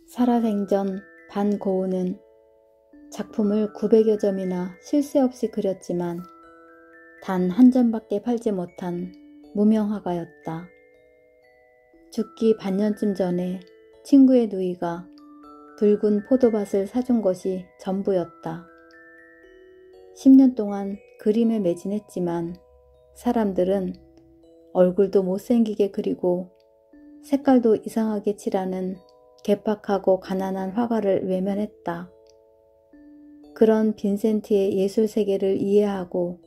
살아생전 반고흐는 작품을 900여 점이나 쉴 새 없이 그렸지만 단 한 점밖에 팔지 못한 무명화가였다. 죽기 반년쯤 전에 친구의 누이가 붉은 포도밭을 사준 것이 전부였다. 10년 동안 그림에 매진했지만 사람들은 얼굴도 못생기게 그리고 색깔도 이상하게 칠하는 괴팍하고 가난한 화가를 외면했다. 그런 빈센트의 예술 세계를 이해하고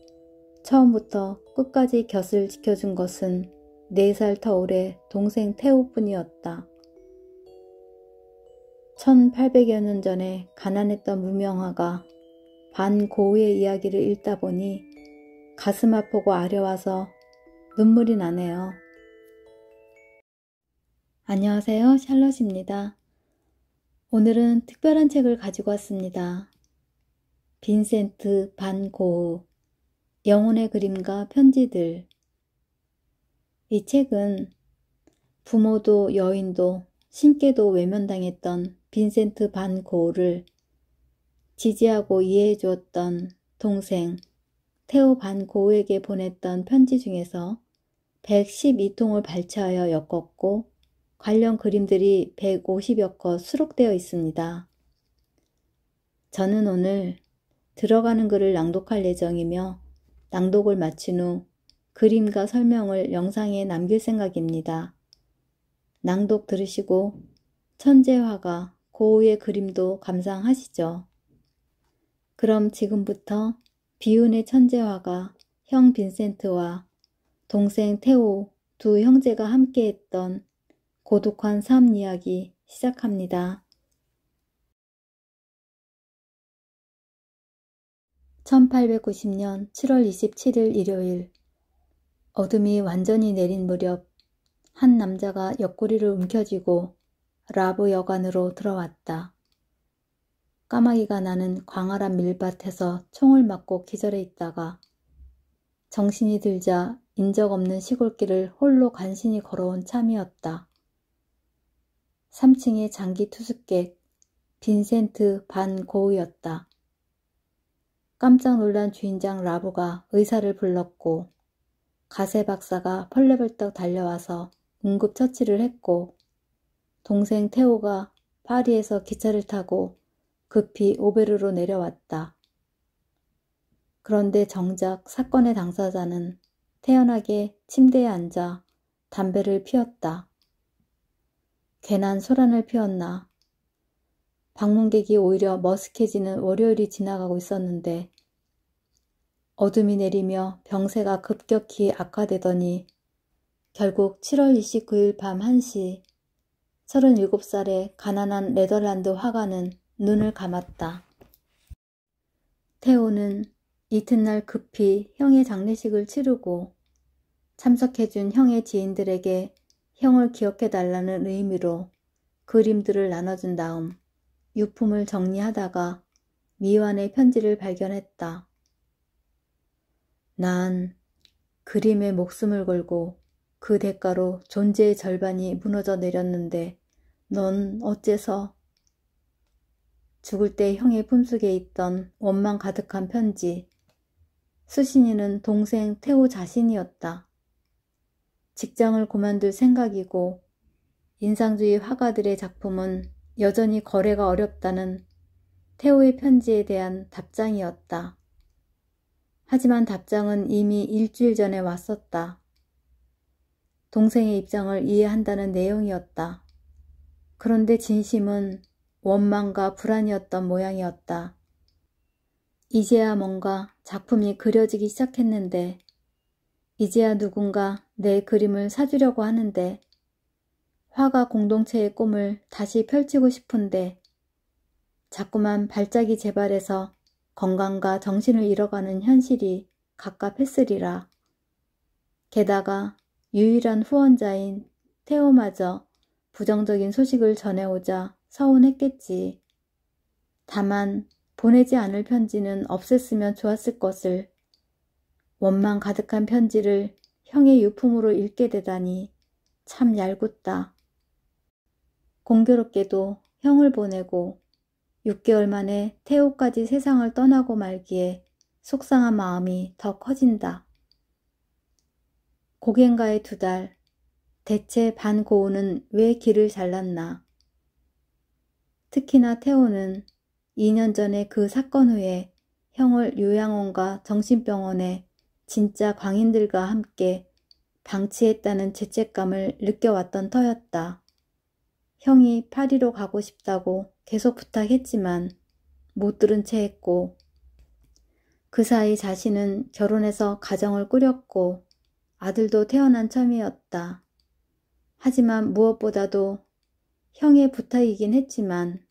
처음부터 끝까지 곁을 지켜준 것은 4살 터울의 동생 테오뿐이었다. 1800여 년 전에 가난했던 무명화가 반고흐의 이야기를 읽다 보니 가슴 아프고 아려와서 눈물이 나네요. 안녕하세요, 샬럿입니다. 오늘은 특별한 책을 가지고 왔습니다. 빈센트 반 고흐, 영혼의 그림과 편지들. 이 책은 부모도 여인도 신께도 외면당했던 빈센트 반 고흐를 지지하고 이해해 주었던 동생 테오 반 고흐에게 보냈던 편지 중에서 112통을 발췌하여 엮었고 관련 그림들이 150여 컷 수록되어 있습니다. 저는 오늘 들어가는 글을 낭독할 예정이며 낭독을 마친 후 그림과 설명을 영상에 남길 생각입니다. 낭독 들으시고 천재 화가 고흐의 그림도 감상하시죠. 그럼 지금부터 비운의 천재 화가 형 빈센트와 동생 테오 두 형제가 함께했던 고독한 삶 이야기 시작합니다. 1890년 7월 27일 일요일, 어둠이 완전히 내린 무렵 한 남자가 옆구리를 움켜쥐고 라브 여관으로 들어왔다. 까마귀가 나는 광활한 밀밭에서 총을 맞고 기절해 있다가 정신이 들자 인적 없는 시골길을 홀로 간신히 걸어온 참이었다. 3층의 장기 투숙객 빈센트 반 고흐였다. 깜짝 놀란 주인장 라브가 의사를 불렀고 가세 박사가 펄레벌떡 달려와서 응급처치를 했고 동생 테오가 파리에서 기차를 타고 급히 오베르로 내려왔다. 그런데 정작 사건의 당사자는 태연하게 침대에 앉아 담배를 피웠다. 괜한 소란을 피웠나. 방문객이 오히려 머쓱해지는 월요일이 지나가고 있었는데 어둠이 내리며 병세가 급격히 악화되더니 결국 7월 29일 밤 1시 37살의 가난한 네덜란드 화가는 눈을 감았다. 테오는 이튿날 급히 형의 장례식을 치르고 참석해준 형의 지인들에게 형을 기억해달라는 의미로 그림들을 나눠준 다음 유품을 정리하다가 미완의 편지를 발견했다. 난 그림에 목숨을 걸고 그 대가로 존재의 절반이 무너져 내렸는데 넌 어째서? 죽을 때 형의 품속에 있던 원망 가득한 편지. 수신인은 동생 테오 자신이었다. 직장을 그만둘 생각이고 인상주의 화가들의 작품은 여전히 거래가 어렵다는 테오의 편지에 대한 답장이었다. 하지만 답장은 이미 일주일 전에 왔었다. 동생의 입장을 이해한다는 내용이었다. 그런데 진심은 원망과 불안이었던 모양이었다. 이제야 뭔가 작품이 그려지기 시작했는데 이제야 누군가 내 그림을 사주려고 하는데 화가 공동체의 꿈을 다시 펼치고 싶은데 자꾸만 발작이 재발해서 건강과 정신을 잃어가는 현실이 갑갑했으리라. 게다가 유일한 후원자인 테오마저 부정적인 소식을 전해오자 서운했겠지. 다만 보내지 않을 편지는 없앴으면 좋았을 것을. 원망 가득한 편지를 형의 유품으로 읽게 되다니 참 얄궂다. 공교롭게도 형을 보내고 6개월 만에 태호까지 세상을 떠나고 말기에 속상한 마음이 더 커진다. 고갱과의 2달, 대체 반고우는 왜 길을 잘랐나? 특히나 태호는 2년 전에 그 사건 후에 형을 요양원과 정신병원에 진짜 광인들과 함께 방치했다는 죄책감을 느껴왔던 터였다. 형이 파리로 가고 싶다고 계속 부탁했지만 못 들은 채 했고, 그 사이 자신은 결혼해서 가정을 꾸렸고 아들도 태어난 참이었다. 하지만 무엇보다도 형의 부탁이긴 했지만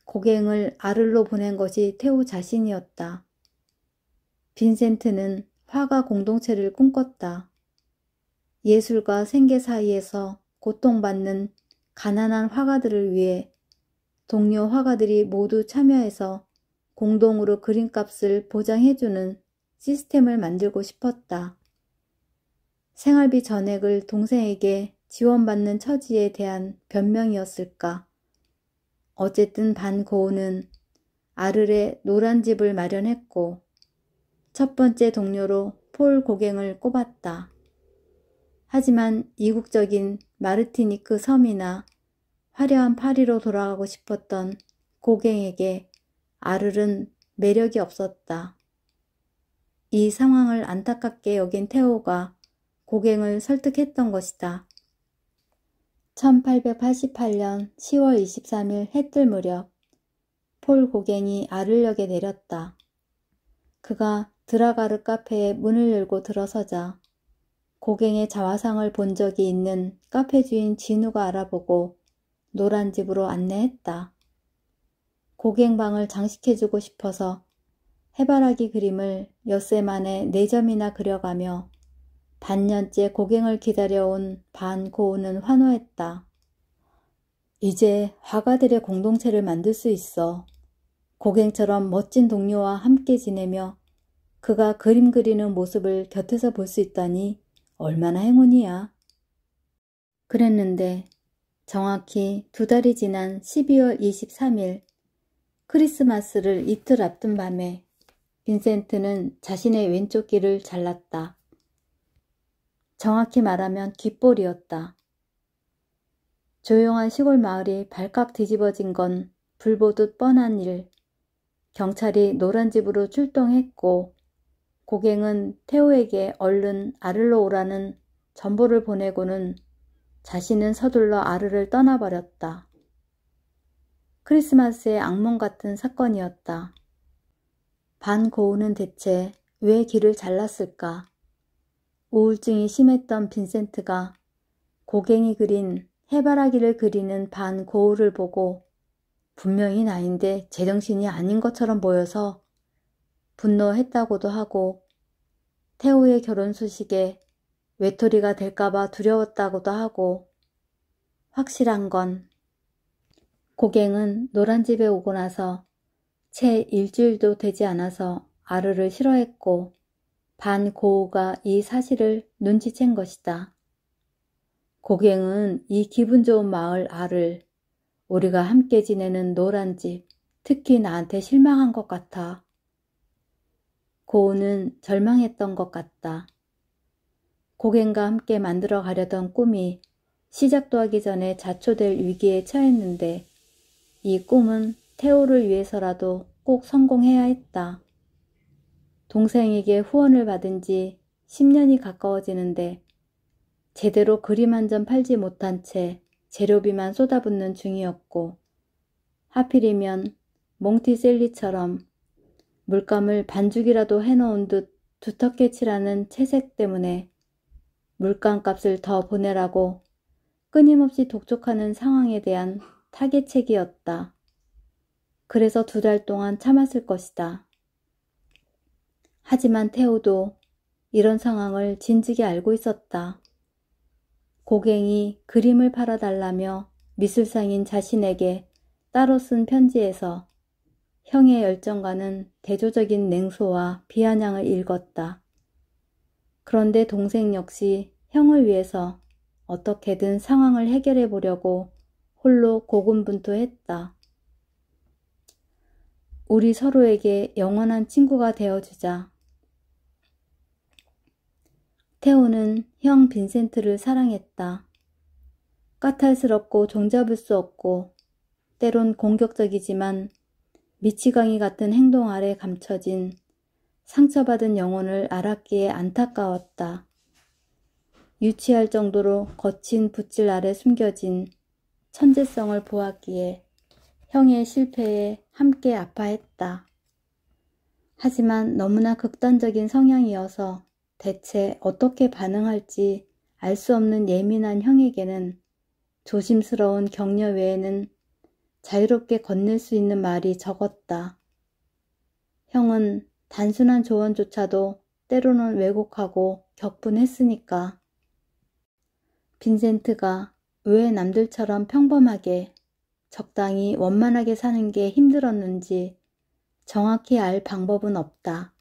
고갱을 아를로 보낸 것이 태호 자신이었다. 빈센트는 화가 공동체를 꿈꿨다. 예술과 생계 사이에서 고통받는 가난한 화가들을 위해 동료 화가들이 모두 참여해서 공동으로 그림값을 보장해주는 시스템을 만들고 싶었다. 생활비 전액을 동생에게 지원받는 처지에 대한 변명이었을까? 어쨌든 반고우는 아르레 노란 집을 마련했고 첫 번째 동료로 폴 고갱을 꼽았다. 하지만 이국적인 마르티니크 섬이나 화려한 파리로 돌아가고 싶었던 고갱에게 아르른 매력이 없었다. 이 상황을 안타깝게 여긴 태호가 고갱을 설득했던 것이다. 1888년 10월 23일 해뜰 무렵 폴 고갱이 아를역에 내렸다. 그가 드라가르 카페에 문을 열고 들어서자 고갱의 자화상을 본 적이 있는 카페 주인 진우가 알아보고 노란 집으로 안내했다. 고갱 방을 장식해주고 싶어서 해바라기 그림을 엿새 만에 4점이나 그려가며 반년째 고갱을 기다려온 반고우는 환호했다. 이제 화가들의 공동체를 만들 수 있어. 고갱처럼 멋진 동료와 함께 지내며 그가 그림 그리는 모습을 곁에서 볼 수 있다니 얼마나 행운이야. 그랬는데 정확히 2달이 지난 12월 23일 크리스마스를 이틀 앞둔 밤에 빈센트는 자신의 왼쪽 귀를 잘랐다. 정확히 말하면 귓볼이었다. 조용한 시골 마을이 발칵 뒤집어진 건 불보듯 뻔한 일. 경찰이 노란 집으로 출동했고 고갱은 태호에게 얼른 아르로 오라는 전보를 보내고는 자신은 서둘러 아르를 떠나버렸다. 크리스마스의 악몽 같은 사건이었다. 반고우는 대체 왜 길을 잘랐을까? 우울증이 심했던 빈센트가 고갱이 그린 해바라기를 그리는 반고우를 보고 분명히 나인데 제정신이 아닌 것처럼 보여서 분노했다고도 하고 태호의 결혼 소식에 외톨이가 될까봐 두려웠다고도 하고 확실한 건 고갱은 노란집에 오고 나서 채 일주일도 되지 않아서 아르를 싫어했고 반고우가 이 사실을 눈치챈 것이다. 고갱은 이 기분 좋은 마을 아를, 우리가 함께 지내는 노란집, 특히 나한테 실망한 것 같아. 고우는 절망했던 것 같다. 고갱과 함께 만들어 가려던 꿈이 시작도 하기 전에 자초될 위기에 처했는데 이 꿈은 태호를 위해서라도 꼭 성공해야 했다. 동생에게 후원을 받은 지 10년이 가까워지는데 제대로 그림 한 점 팔지 못한 채 재료비만 쏟아붓는 중이었고 하필이면 몽티셀리처럼 물감을 반죽이라도 해놓은 듯 두텁게 칠하는 채색 때문에 물감값을 더 보내라고 끊임없이 독촉하는 상황에 대한 타개책이었다. 그래서 2달 동안 참았을 것이다. 하지만 태호도 이런 상황을 진즉에 알고 있었다. 고갱이 그림을 팔아달라며 미술상인 자신에게 따로 쓴 편지에서 형의 열정과는 대조적인 냉소와 비아냥을 읽었다. 그런데 동생 역시 형을 위해서 어떻게든 상황을 해결해 보려고 홀로 고군분투했다. 우리 서로에게 영원한 친구가 되어주자. 테오는 형 빈센트를 사랑했다. 까탈스럽고 종잡을 수 없고 때론 공격적이지만 미치광이 같은 행동 아래 감춰진 상처받은 영혼을 알았기에 안타까웠다. 유치할 정도로 거친 붓질 아래 숨겨진 천재성을 보았기에 형의 실패에 함께 아파했다. 하지만 너무나 극단적인 성향이어서 대체 어떻게 반응할지 알 수 없는 예민한 형에게는 조심스러운 격려 외에는 자유롭게 건넬 수 있는 말이 적었다. 형은 단순한 조언조차도 때로는 왜곡하고 격분했으니까. 빈센트가 왜 남들처럼 평범하게 적당히 원만하게 사는 게 힘들었는지 정확히 알 방법은 없다.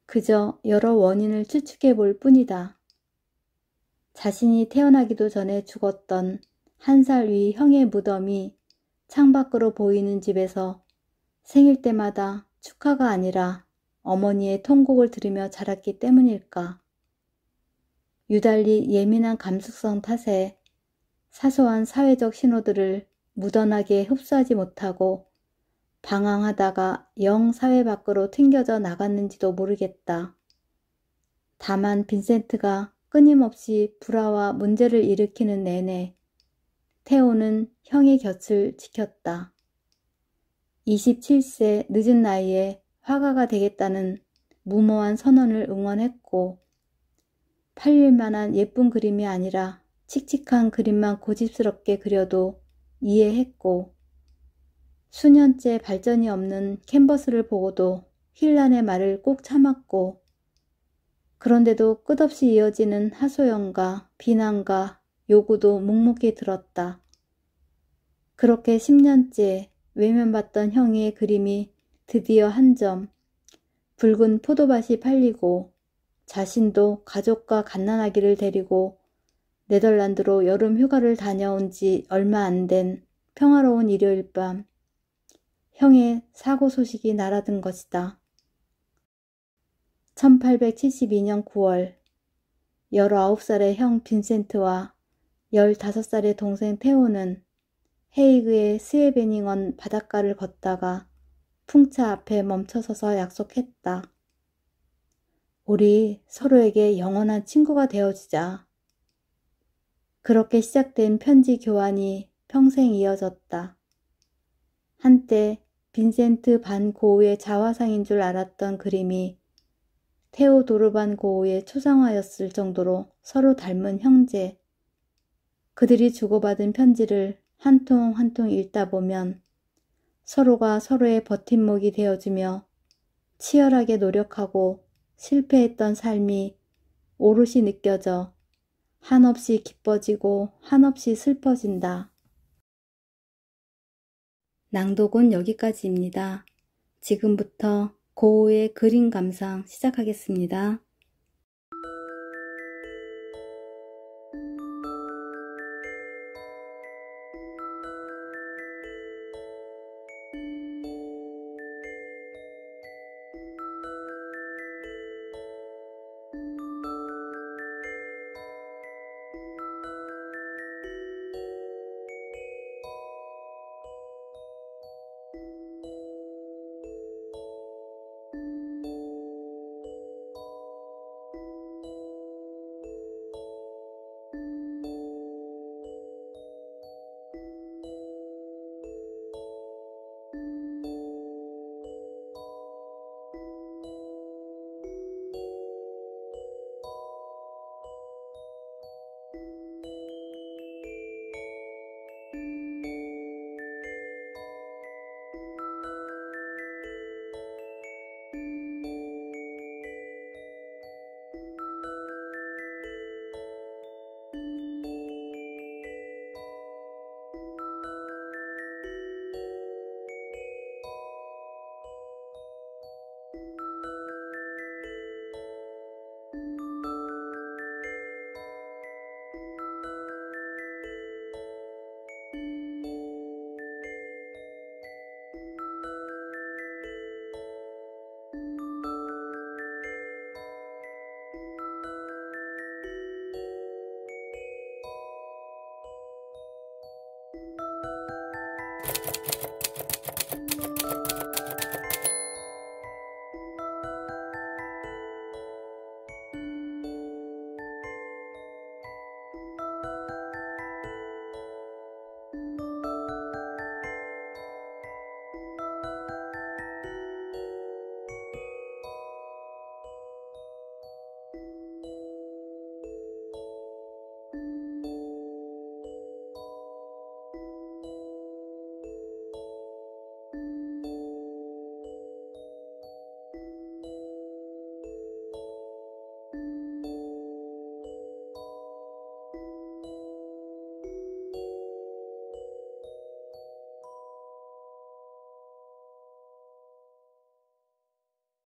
그저 여러 원인을 추측해 볼 뿐이다. 자신이 태어나기도 전에 죽었던 1살 위 형의 무덤이 창밖으로 보이는 집에서 생일 때마다 축하가 아니라 어머니의 통곡을 들으며 자랐기 때문일까. 유달리 예민한 감수성 탓에 사소한 사회적 신호들을 무던하게 흡수하지 못하고 방황하다가 영 사회 밖으로 튕겨져 나갔는지도 모르겠다. 다만 빈센트가 끊임없이 불화와 문제를 일으키는 내내 테오는 형의 곁을 지켰다. 27세 늦은 나이에 화가가 되겠다는 무모한 선언을 응원했고 팔릴만한 예쁜 그림이 아니라 칙칙한 그림만 고집스럽게 그려도 이해했고 수년째 발전이 없는 캔버스를 보고도 힐란의 말을 꼭 참았고 그런데도 끝없이 이어지는 하소연과 비난과 요구도 묵묵히 들었다. 그렇게 10년째 외면받던 형의 그림이 드디어 한 점 붉은 포도밭이 팔리고 자신도 가족과 갓난아기를 데리고 네덜란드로 여름 휴가를 다녀온 지 얼마 안 된 평화로운 일요일 밤 형의 사고 소식이 날아든 것이다. 1872년 9월 19살의 형 빈센트와 15살의 동생 테오는 헤이그의 스웨베닝원 바닷가를 걷다가 풍차 앞에 멈춰서서 약속했다. 우리 서로에게 영원한 친구가 되어주자. 그렇게 시작된 편지 교환이 평생 이어졌다. 한때 빈센트 반 고우의 자화상인 줄 알았던 그림이 테오도르 반 고우의 초상화였을 정도로 서로 닮은 형제. 그들이 주고받은 편지를 한 통 한 통 읽다 보면 서로가 서로의 버팀목이 되어주며 치열하게 노력하고 실패했던 삶이 오롯이 느껴져 한없이 기뻐지고 한없이 슬퍼진다. 낭독은 여기까지입니다. 지금부터 고우의 그림 감상 시작하겠습니다.